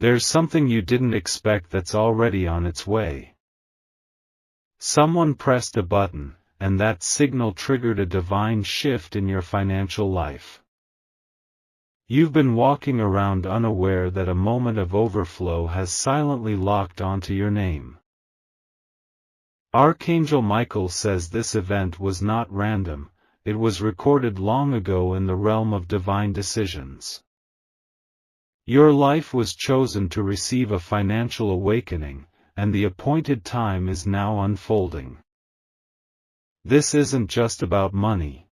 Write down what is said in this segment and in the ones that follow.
There's something you didn't expect that's already on its way. Someone pressed a button, and that signal triggered a divine shift in your financial life. You've been walking around unaware that a moment of overflow has silently locked onto your name. Archangel Michael says this event was not random, it was recorded long ago in the realm of divine decisions. Your life was chosen to receive a financial awakening, and the appointed time is now unfolding. This isn't just about money.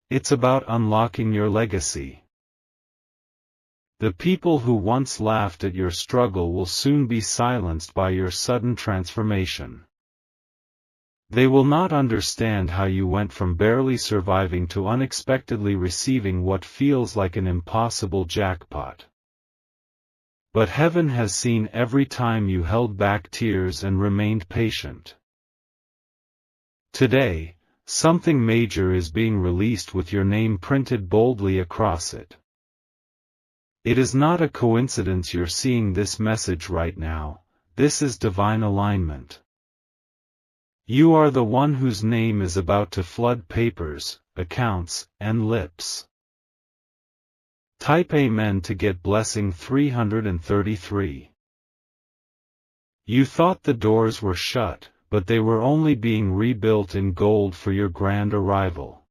It's about unlocking your legacy. The people who once laughed at your struggle will soon be silenced by your sudden transformation. They will not understand how you went from barely surviving to unexpectedly receiving what feels like an impossible jackpot. But heaven has seen every time you held back tears and remained patient. Today, something major is being released with your name printed boldly across it. It is not a coincidence you're seeing this message right now, this is divine alignment. You are the one whose name is about to flood papers, accounts, and lips. Type Amen to get blessing 333. You thought the doors were shut, but they were only being rebuilt in gold for your grand arrival.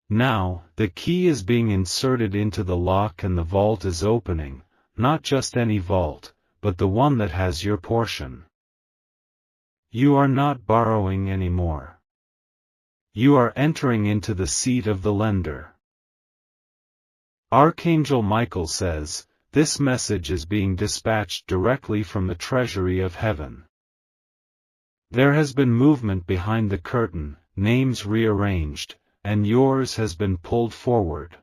Now, the key is being inserted into the lock and the vault is opening, not just any vault, but the one that has your portion. You are not borrowing anymore. You are entering into the seat of the lender. Archangel Michael says, this message is being dispatched directly from the treasury of heaven. There has been movement behind the curtain, names rearranged, and yours has been pulled forward.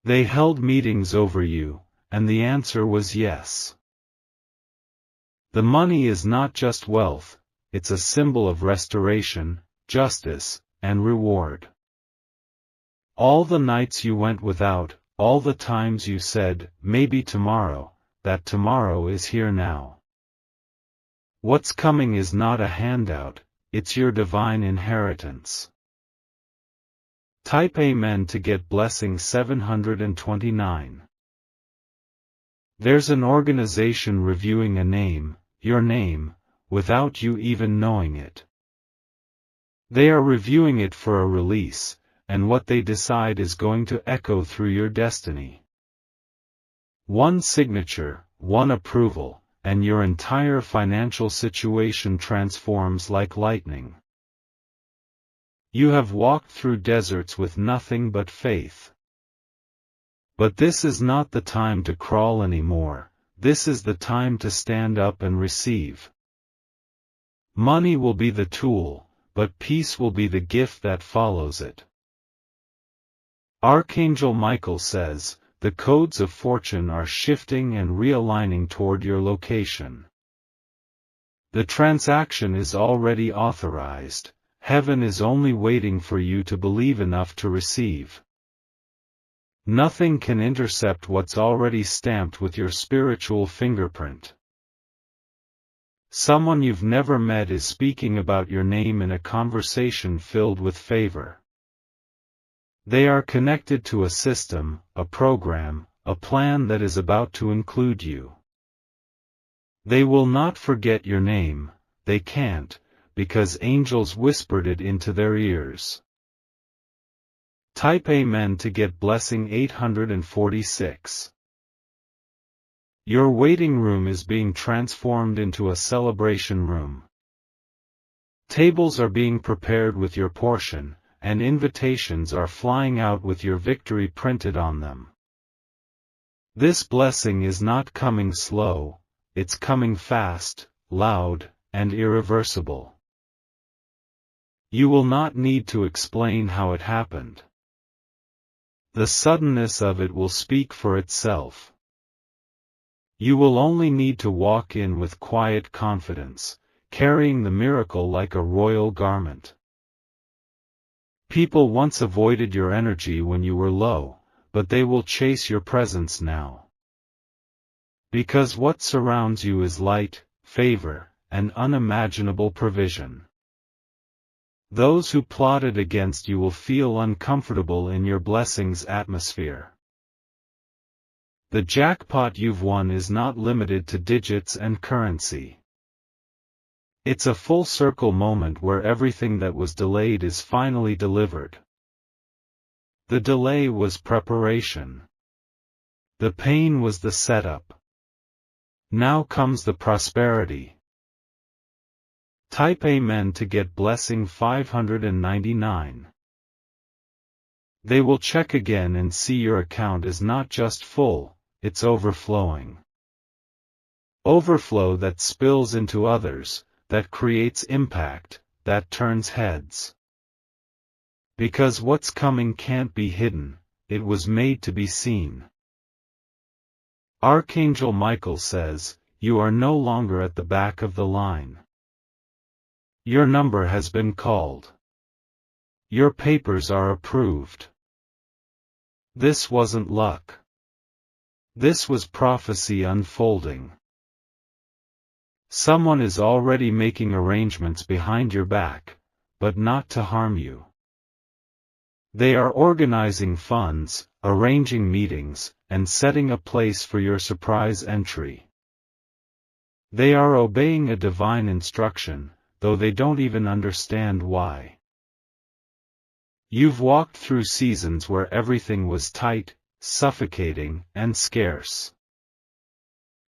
They held meetings over you, and the answer was yes. The money is not just wealth, it's a symbol of restoration, justice, and reward. All the nights you went without, all the times you said, maybe tomorrow, that tomorrow is here now. What's coming is not a handout, it's your divine inheritance. Type Amen to get blessing 729. There's an organization reviewing a name, your name, without you even knowing it. They are reviewing it for a release, and what they decide is going to echo through your destiny. One signature, one approval, and your entire financial situation transforms like lightning. You have walked through deserts with nothing but faith. But this is not the time to crawl anymore, this is the time to stand up and receive. Money will be the tool, but peace will be the gift that follows it. Archangel Michael says, the codes of fortune are shifting and realigning toward your location. The transaction is already authorized, heaven is only waiting for you to believe enough to receive. Nothing can intercept what's already stamped with your spiritual fingerprint. Someone you've never met is speaking about your name in a conversation filled with favor. They are connected to a system, a program, a plan that is about to include you. They will not forget your name, they can't, because angels whispered it into their ears. Type Amen to get blessing 846. Your waiting room is being transformed into a celebration room. Tables are being prepared with your portion, and invitations are flying out with your victory printed on them. This blessing is not coming slow, it's coming fast, loud, and irreversible. You will not need to explain how it happened. The suddenness of it will speak for itself. You will only need to walk in with quiet confidence, carrying the miracle like a royal garment. People once avoided your energy when you were low, but they will chase your presence now. Because what surrounds you is light, favor, and unimaginable provision. Those who plotted against you will feel uncomfortable in your blessings atmosphere. The jackpot you've won is not limited to digits and currency. It's a full circle moment where everything that was delayed is finally delivered. The delay was preparation. The pain was the setup. Now comes the prosperity. Type Amen to get blessing 599. They will check again and see your account is not just full, it's overflowing. Overflow that spills into others, that creates impact, that turns heads. Because what's coming can't be hidden, it was made to be seen. Archangel Michael says, you are no longer at the back of the line. Your number has been called. Your papers are approved. This wasn't luck. This was prophecy unfolding. Someone is already making arrangements behind your back, but not to harm you. They are organizing funds, arranging meetings, and setting a place for your surprise entry. They are obeying a divine instruction, though they don't even understand why. You've walked through seasons where everything was tight, suffocating, and scarce.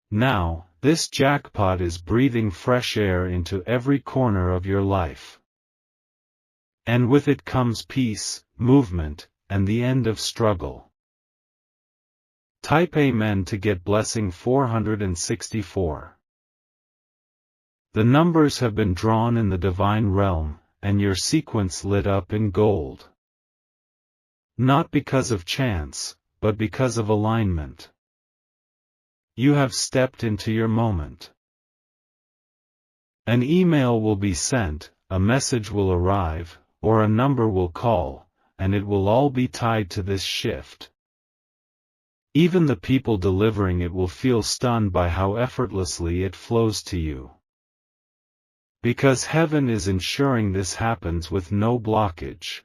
Now, this jackpot is breathing fresh air into every corner of your life. And with it comes peace, movement, and the end of struggle. Type Amen to get blessing 464. The numbers have been drawn in the divine realm, and your sequence lit up in gold. Not because of chance, but because of alignment. You have stepped into your moment. An email will be sent, a message will arrive, or a number will call, and it will all be tied to this shift. Even the people delivering it will feel stunned by how effortlessly it flows to you. Because heaven is ensuring this happens with no blockage.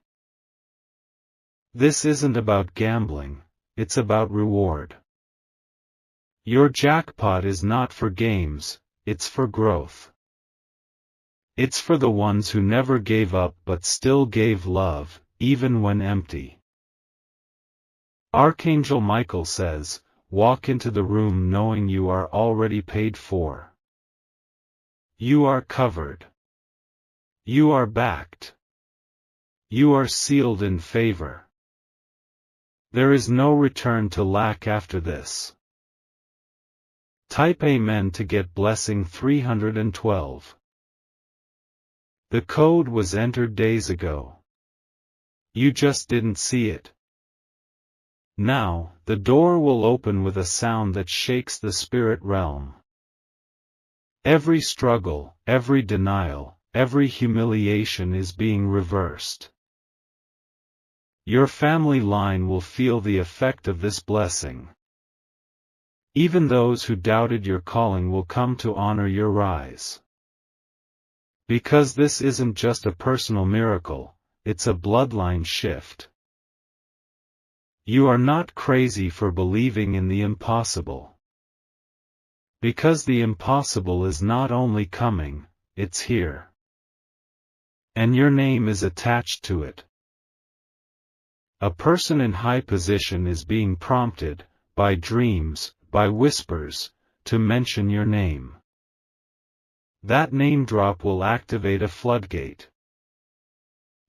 This isn't about gambling, it's about reward. Your jackpot is not for games, it's for growth. It's for the ones who never gave up but still gave love, even when empty. Archangel Michael says, walk into the room knowing you are already paid for. You are covered. You are backed. You are sealed in favor. There is no return to lack after this. Type Amen to get blessing 312. The code was entered days ago. You just didn't see it. Now, the door will open with a sound that shakes the spirit realm. Every struggle, every denial, every humiliation is being reversed. Your family line will feel the effect of this blessing. Even those who doubted your calling will come to honor your rise. Because this isn't just a personal miracle, it's a bloodline shift. You are not crazy for believing in the impossible. Because the impossible is not only coming, it's here. And your name is attached to it. A person in high position is being prompted, by dreams, by whispers, to mention your name. That name drop will activate a floodgate.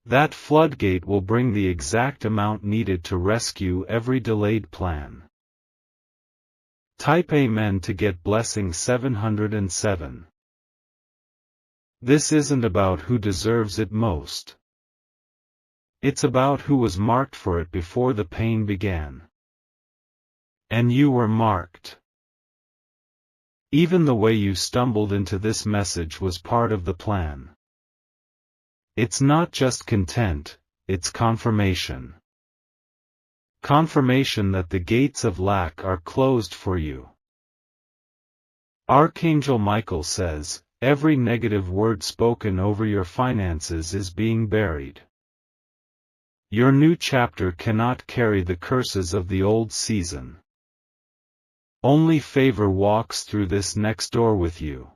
That floodgate will bring the exact amount needed to rescue every delayed plan. Type Amen to get blessing 707. This isn't about who deserves it most. It's about who was marked for it before the pain began. And you were marked. Even the way you stumbled into this message was part of the plan. It's not just content, it's confirmation. Confirmation that the gates of lack are closed for you. Archangel Michael says, every negative word spoken over your finances is being buried. Your new chapter cannot carry the curses of the old season. Only favor walks through this next door with you.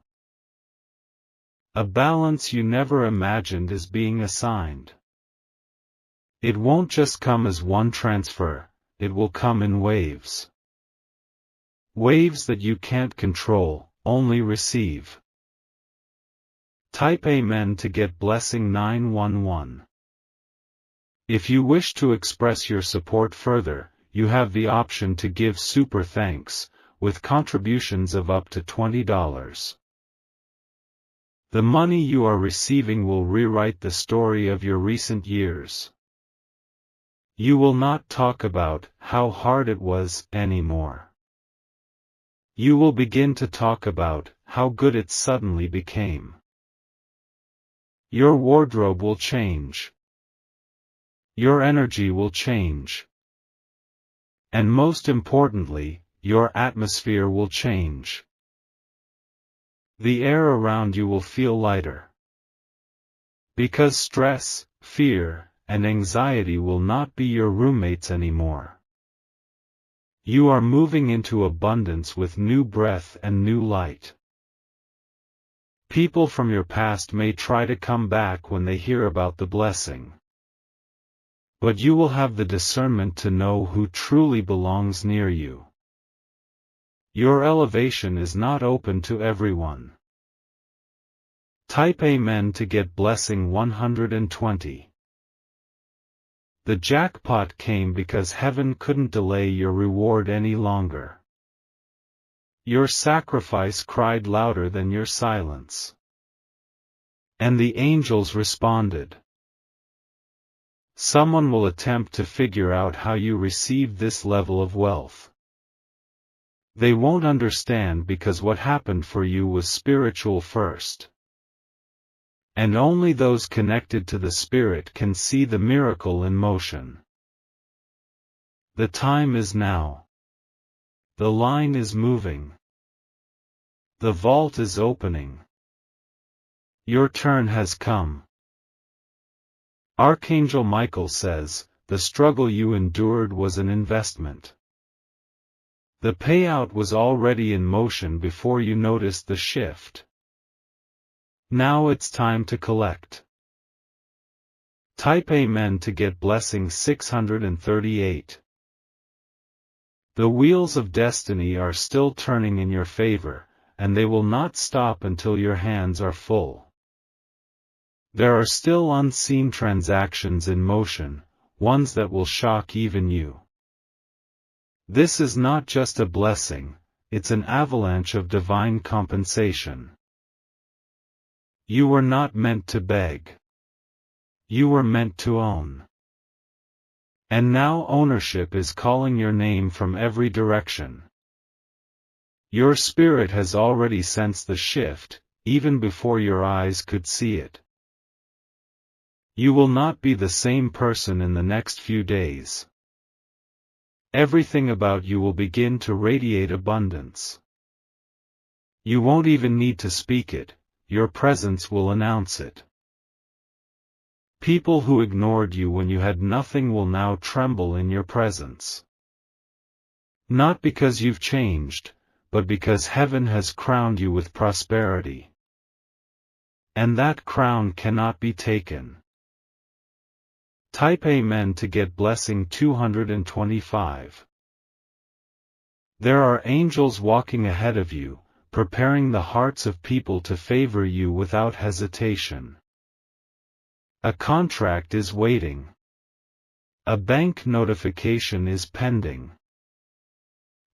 A balance you never imagined is being assigned. It won't just come as one transfer, it will come in waves. Waves that you can't control, only receive. Type Amen to get blessing 911. If you wish to express your support further, you have the option to give super thanks, with contributions of up to $20. The money you are receiving will rewrite the story of your recent years. You will not talk about how hard it was anymore. You will begin to talk about how good it suddenly became. Your wardrobe will change. Your energy will change. And most importantly, your atmosphere will change. The air around you will feel lighter. Because stress, fear, and anxiety will not be your roommates anymore. You are moving into abundance with new breath and new light. People from your past may try to come back when they hear about the blessing. But you will have the discernment to know who truly belongs near you. Your elevation is not open to everyone. Type Amen to get blessing 120. The jackpot came because heaven couldn't delay your reward any longer. Your sacrifice cried louder than your silence. And the angels responded. Someone will attempt to figure out how you received this level of wealth. They won't understand because what happened for you was spiritual first. And only those connected to the Spirit can see the miracle in motion. The time is now. The line is moving. The vault is opening. Your turn has come. Archangel Michael says, the struggle you endured was an investment. The payout was already in motion before you noticed the shift. Now it's time to collect. Type Amen to get blessing 638. The wheels of destiny are still turning in your favor, and they will not stop until your hands are full. There are still unseen transactions in motion, ones that will shock even you. This is not just a blessing, it's an avalanche of divine compensation. You were not meant to beg. You were meant to own. And now ownership is calling your name from every direction. Your spirit has already sensed the shift, even before your eyes could see it. You will not be the same person in the next few days. Everything about you will begin to radiate abundance. You won't even need to speak it, your presence will announce it. People who ignored you when you had nothing will now tremble in your presence. Not because you've changed, but because heaven has crowned you with prosperity. And that crown cannot be taken. Type Amen to get blessing 225. There are angels walking ahead of you, preparing the hearts of people to favor you without hesitation. A contract is waiting. A bank notification is pending.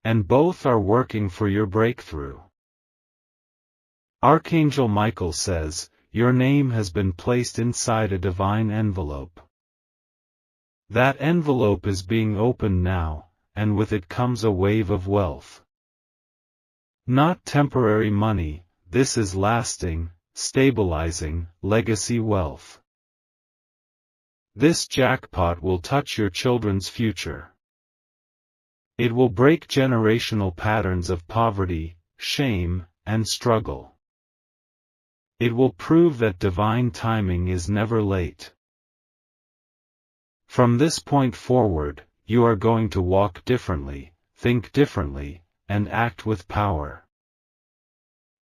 And both are working for your breakthrough. Archangel Michael says, your name has been placed inside a divine envelope. That envelope is being opened now, and with it comes a wave of wealth. Not temporary money, this is lasting, stabilizing, legacy wealth. This jackpot will touch your children's future. It will break generational patterns of poverty, shame, and struggle. It will prove that divine timing is never late. From this point forward, you are going to walk differently, think differently, and act with power.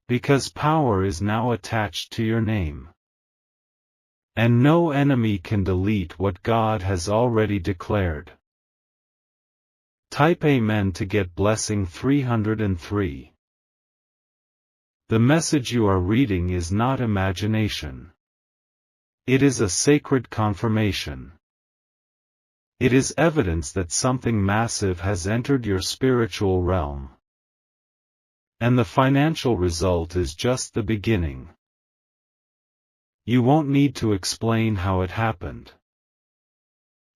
Because power is now attached to your name. And no enemy can delete what God has already declared. Type Amen to get blessing 303. The message you are reading is not imagination. It is a sacred confirmation. It is evidence that something massive has entered your spiritual realm. And the financial result is just the beginning. You won't need to explain how it happened.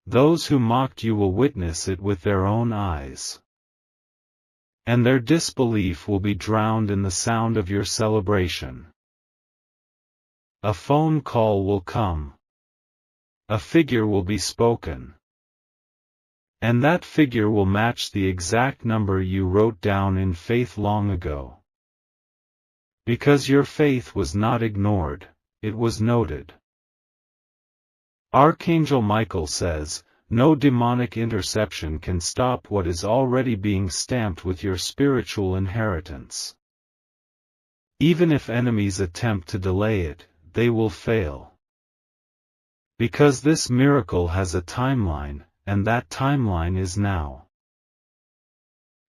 Those who mocked you will witness it with their own eyes. And their disbelief will be drowned in the sound of your celebration. A phone call will come. A figure will be spoken. And that figure will match the exact number you wrote down in faith long ago. Because your faith was not ignored, it was noted. Archangel Michael says, no demonic interception can stop what is already being stamped with your spiritual inheritance. Even if enemies attempt to delay it, they will fail. Because this miracle has a timeline, and that timeline is now.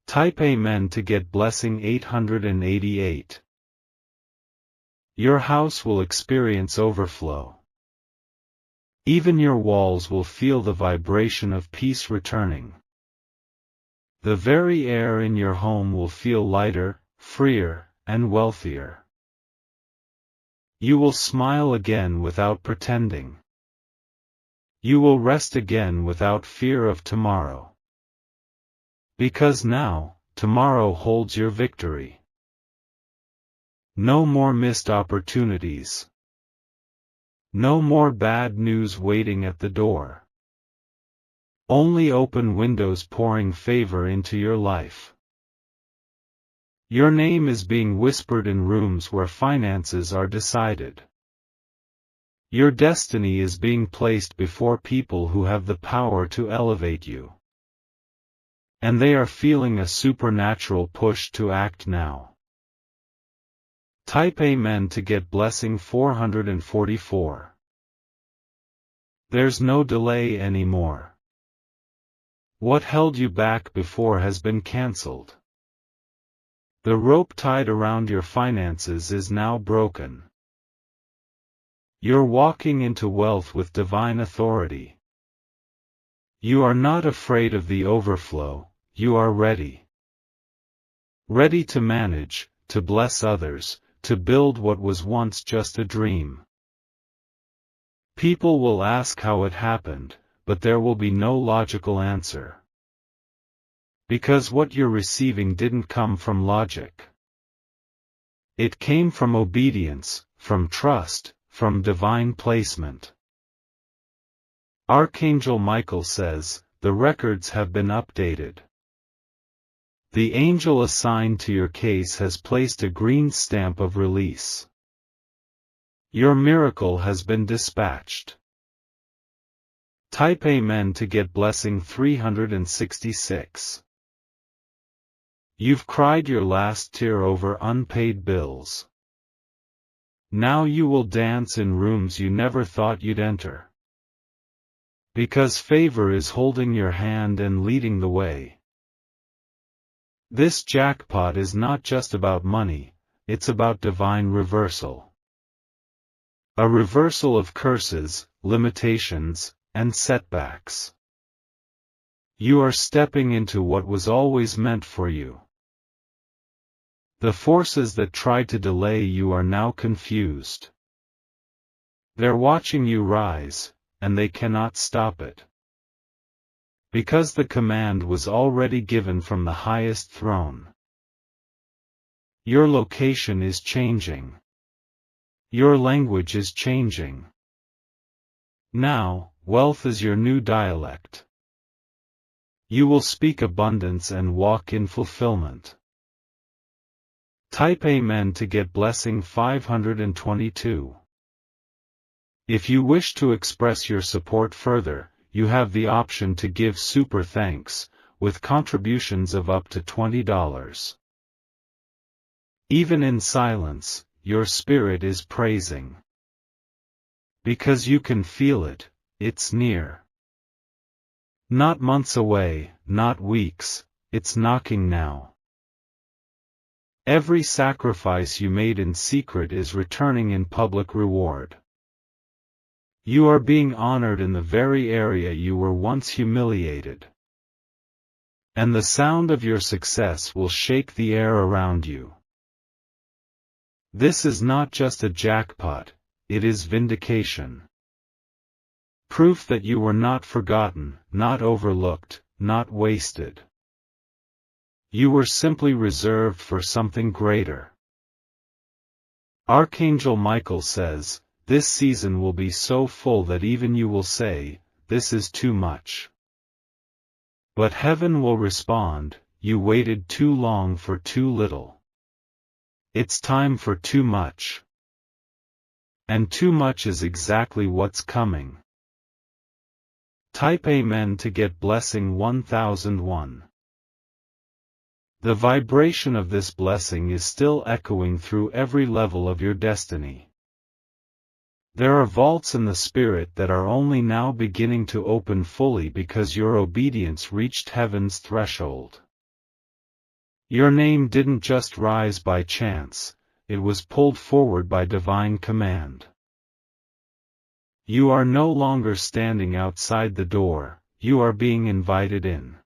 Type Amen to get blessing 888. Your house will experience overflow. Even your walls will feel the vibration of peace returning. The very air in your home will feel lighter, freer, and wealthier. You will smile again without pretending. You will rest again without fear of tomorrow. Because now, tomorrow holds your victory. No more missed opportunities. No more bad news waiting at the door. Only open windows pouring favor into your life. Your name is being whispered in rooms where finances are decided. Your destiny is being placed before people who have the power to elevate you. And they are feeling a supernatural push to act now. Type Amen to get blessing 444. There's no delay anymore. What held you back before has been cancelled. The rope tied around your finances is now broken. You're walking into wealth with divine authority. You are not afraid of the overflow, you are ready. Ready to manage, to bless others, to build what was once just a dream. People will ask how it happened, but there will be no logical answer. Because what you're receiving didn't come from logic. It came from obedience, from trust, from divine placement. Archangel Michael says, the records have been updated. The angel assigned to your case has placed a green stamp of release. Your miracle has been dispatched. Type Amen to get blessing 366. You've cried your last tear over unpaid bills. Now you will dance in rooms you never thought you'd enter. Because favor is holding your hand and leading the way. This jackpot is not just about money, it's about divine reversal. A reversal of curses, limitations, and setbacks. You are stepping into what was always meant for you. The forces that tried to delay you are now confused. They're watching you rise, and they cannot stop it. Because the command was already given from the highest throne. Your location is changing. Your language is changing. Now, wealth is your new dialect. You will speak abundance and walk in fulfillment. Type Amen to get blessing 522. If you wish to express your support further, you have the option to give super thanks, with contributions of up to $20. Even in silence, your spirit is praising. Because you can feel it, it's near. Not months away, not weeks, it's knocking now. Every sacrifice you made in secret is returning in public reward. You are being honored in the very area you were once humiliated. And the sound of your success will shake the air around you. This is not just a jackpot, it is vindication. Proof that you were not forgotten, not overlooked, not wasted. You were simply reserved for something greater. Archangel Michael says, this season will be so full that even you will say, this is too much. But heaven will respond, you waited too long for too little. It's time for too much. And too much is exactly what's coming. Type Amen to get blessing 1001. The vibration of this blessing is still echoing through every level of your destiny. There are vaults in the spirit that are only now beginning to open fully because your obedience reached heaven's threshold. Your name didn't just rise by chance, it was pulled forward by divine command. You are no longer standing outside the door, you are being invited in.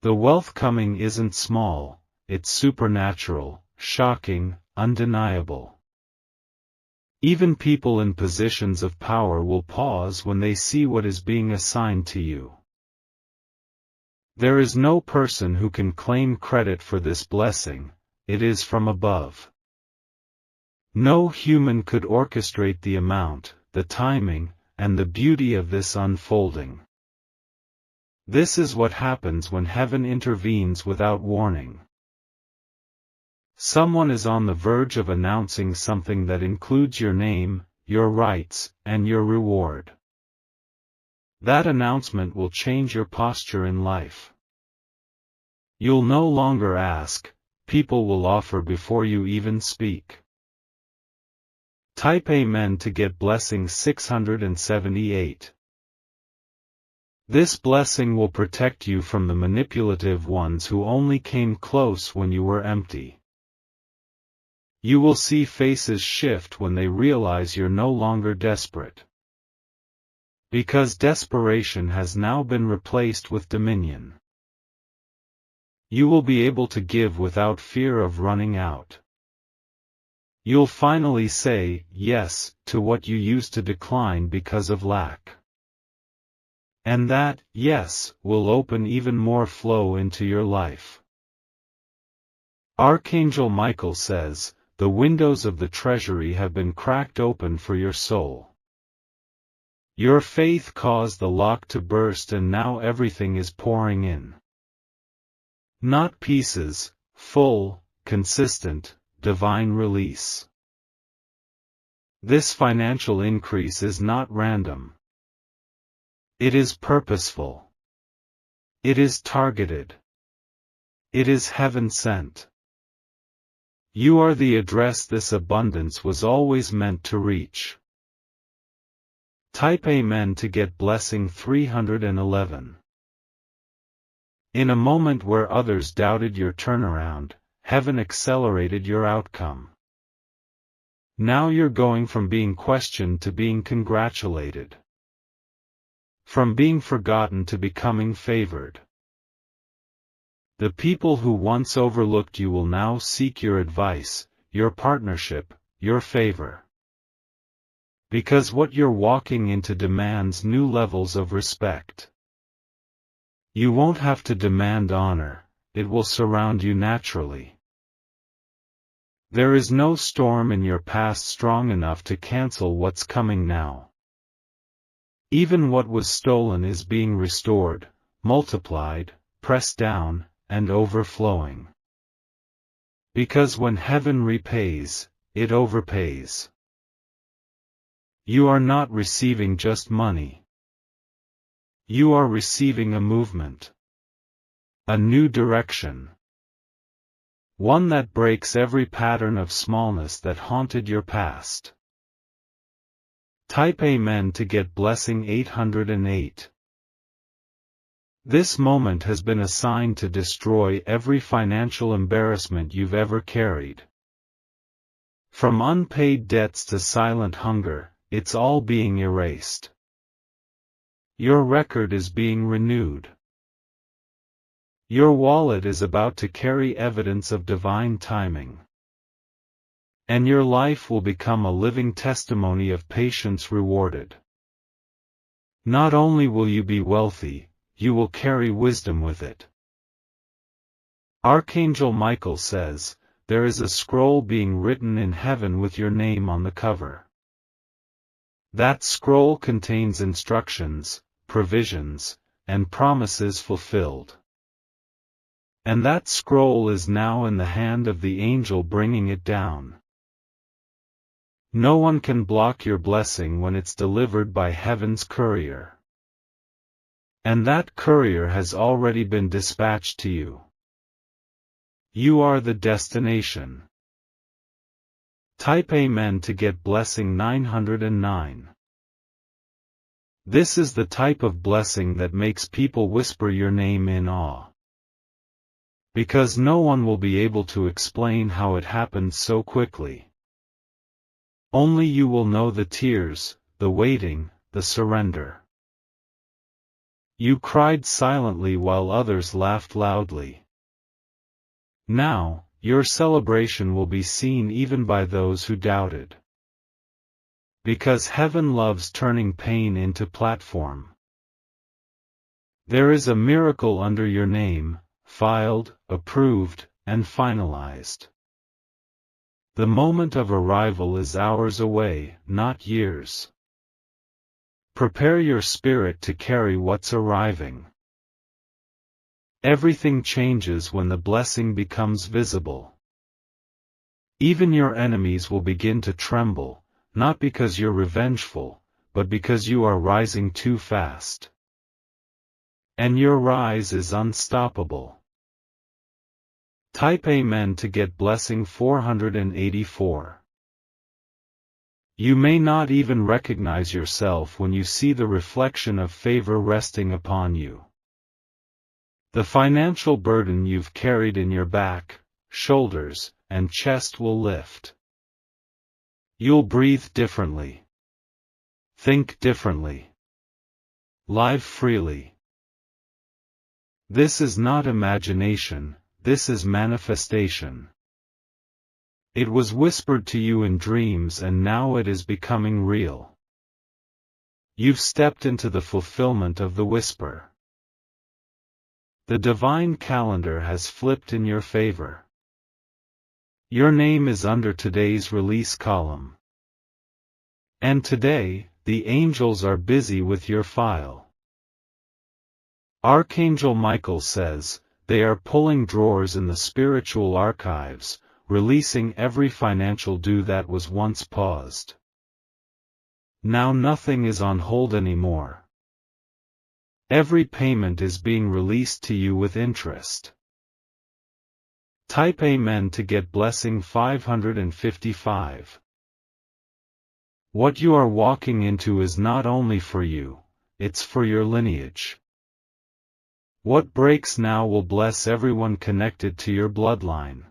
The wealth coming isn't small, it's supernatural, shocking, undeniable. Even people in positions of power will pause when they see what is being assigned to you. There is no person who can claim credit for this blessing, it is from above. No human could orchestrate the amount, the timing, and the beauty of this unfolding. This is what happens when heaven intervenes without warning. Someone is on the verge of announcing something that includes your name, your rights, and your reward. That announcement will change your posture in life. You'll no longer ask, people will offer before you even speak. Type Amen to get blessing 678. This blessing will protect you from the manipulative ones who only came close when you were empty. You will see faces shift when they realize you're no longer desperate. Because desperation has now been replaced with dominion. You will be able to give without fear of running out. You'll finally say yes to what you used to decline because of lack. And that, yes, will open even more flow into your life. Archangel Michael says, the windows of the treasury have been cracked open for your soul. Your faith caused the lock to burst and now everything is pouring in. Not pieces, full, consistent, divine release. This financial increase is not random. It is purposeful. It is targeted. It is heaven-sent. You are the address this abundance was always meant to reach. Type Amen to get blessing 311. In a moment where others doubted your turnaround, heaven accelerated your outcome. Now you're going from being questioned to being congratulated. From being forgotten to becoming favored. The people who once overlooked you will now seek your advice, your partnership, your favor. Because what you're walking into demands new levels of respect. You won't have to demand honor, it will surround you naturally. There is no storm in your past strong enough to cancel what's coming now. Even what was stolen is being restored, multiplied, pressed down, and overflowing. Because when heaven repays, it overpays. You are not receiving just money. You are receiving a movement. A new direction. One that breaks every pattern of smallness that haunted your past. Type Amen to get blessing 808. This moment has been assigned to destroy every financial embarrassment you've ever carried. From unpaid debts to silent hunger, it's all being erased. Your record is being renewed. Your wallet is about to carry evidence of divine timing. And your life will become a living testimony of patience rewarded. Not only will you be wealthy, you will carry wisdom with it. Archangel Michael says, there is a scroll being written in heaven with your name on the cover. That scroll contains instructions, provisions, and promises fulfilled. And that scroll is now in the hand of the angel bringing it down. No one can block your blessing when it's delivered by heaven's courier. And that courier has already been dispatched to you. You are the destination. Type Amen to get blessing 909. This is the type of blessing that makes people whisper your name in awe. Because no one will be able to explain how it happened so quickly. Only you will know the tears, the waiting, the surrender. You cried silently while others laughed loudly. Now, your celebration will be seen even by those who doubted. Because heaven loves turning pain into platform. There is a miracle under your name, filed, approved, and finalized. The moment of arrival is hours away, not years. Prepare your spirit to carry what's arriving. Everything changes when the blessing becomes visible. Even your enemies will begin to tremble, not because you're revengeful, but because you are rising too fast. And your rise is unstoppable. Type Amen to get blessing 484. You may not even recognize yourself when you see the reflection of favor resting upon you. The financial burden you've carried in your back, shoulders, and chest will lift. You'll breathe differently. Think differently. Live freely. This is not imagination, this is manifestation. It was whispered to you in dreams and now it is becoming real. You've stepped into the fulfillment of the whisper. The divine calendar has flipped in your favor. Your name is under today's release column. And today, the angels are busy with your file. Archangel Michael says, they are pulling drawers in the spiritual archives, releasing every financial due that was once paused. Now nothing is on hold anymore. Every payment is being released to you with interest. Type Amen to get blessing 555. What you are walking into is not only for you, it's for your lineage. What breaks now will bless everyone connected to your bloodline.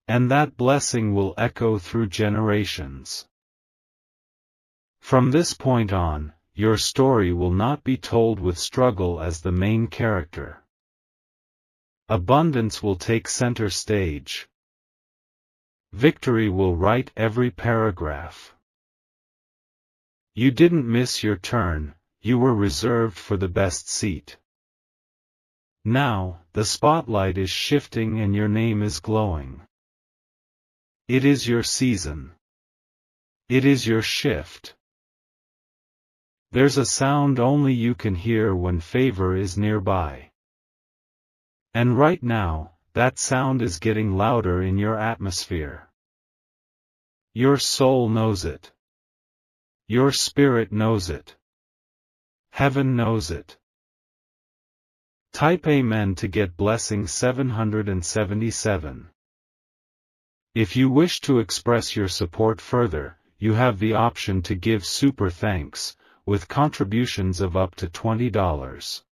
And that blessing will echo through generations. From this point on, your story will not be told with struggle as the main character. Abundance will take center stage. Victory will write every paragraph. You didn't miss your turn, you were reserved for the best seat. Now, the spotlight is shifting and your name is glowing. It is your season. It is your shift. There's a sound only you can hear when favor is nearby. And right now, that sound is getting louder in your atmosphere. Your soul knows it. Your spirit knows it. Heaven knows it. Type Amen to get blessing 777. If you wish to express your support further, you have the option to give super thanks, with contributions of up to $20.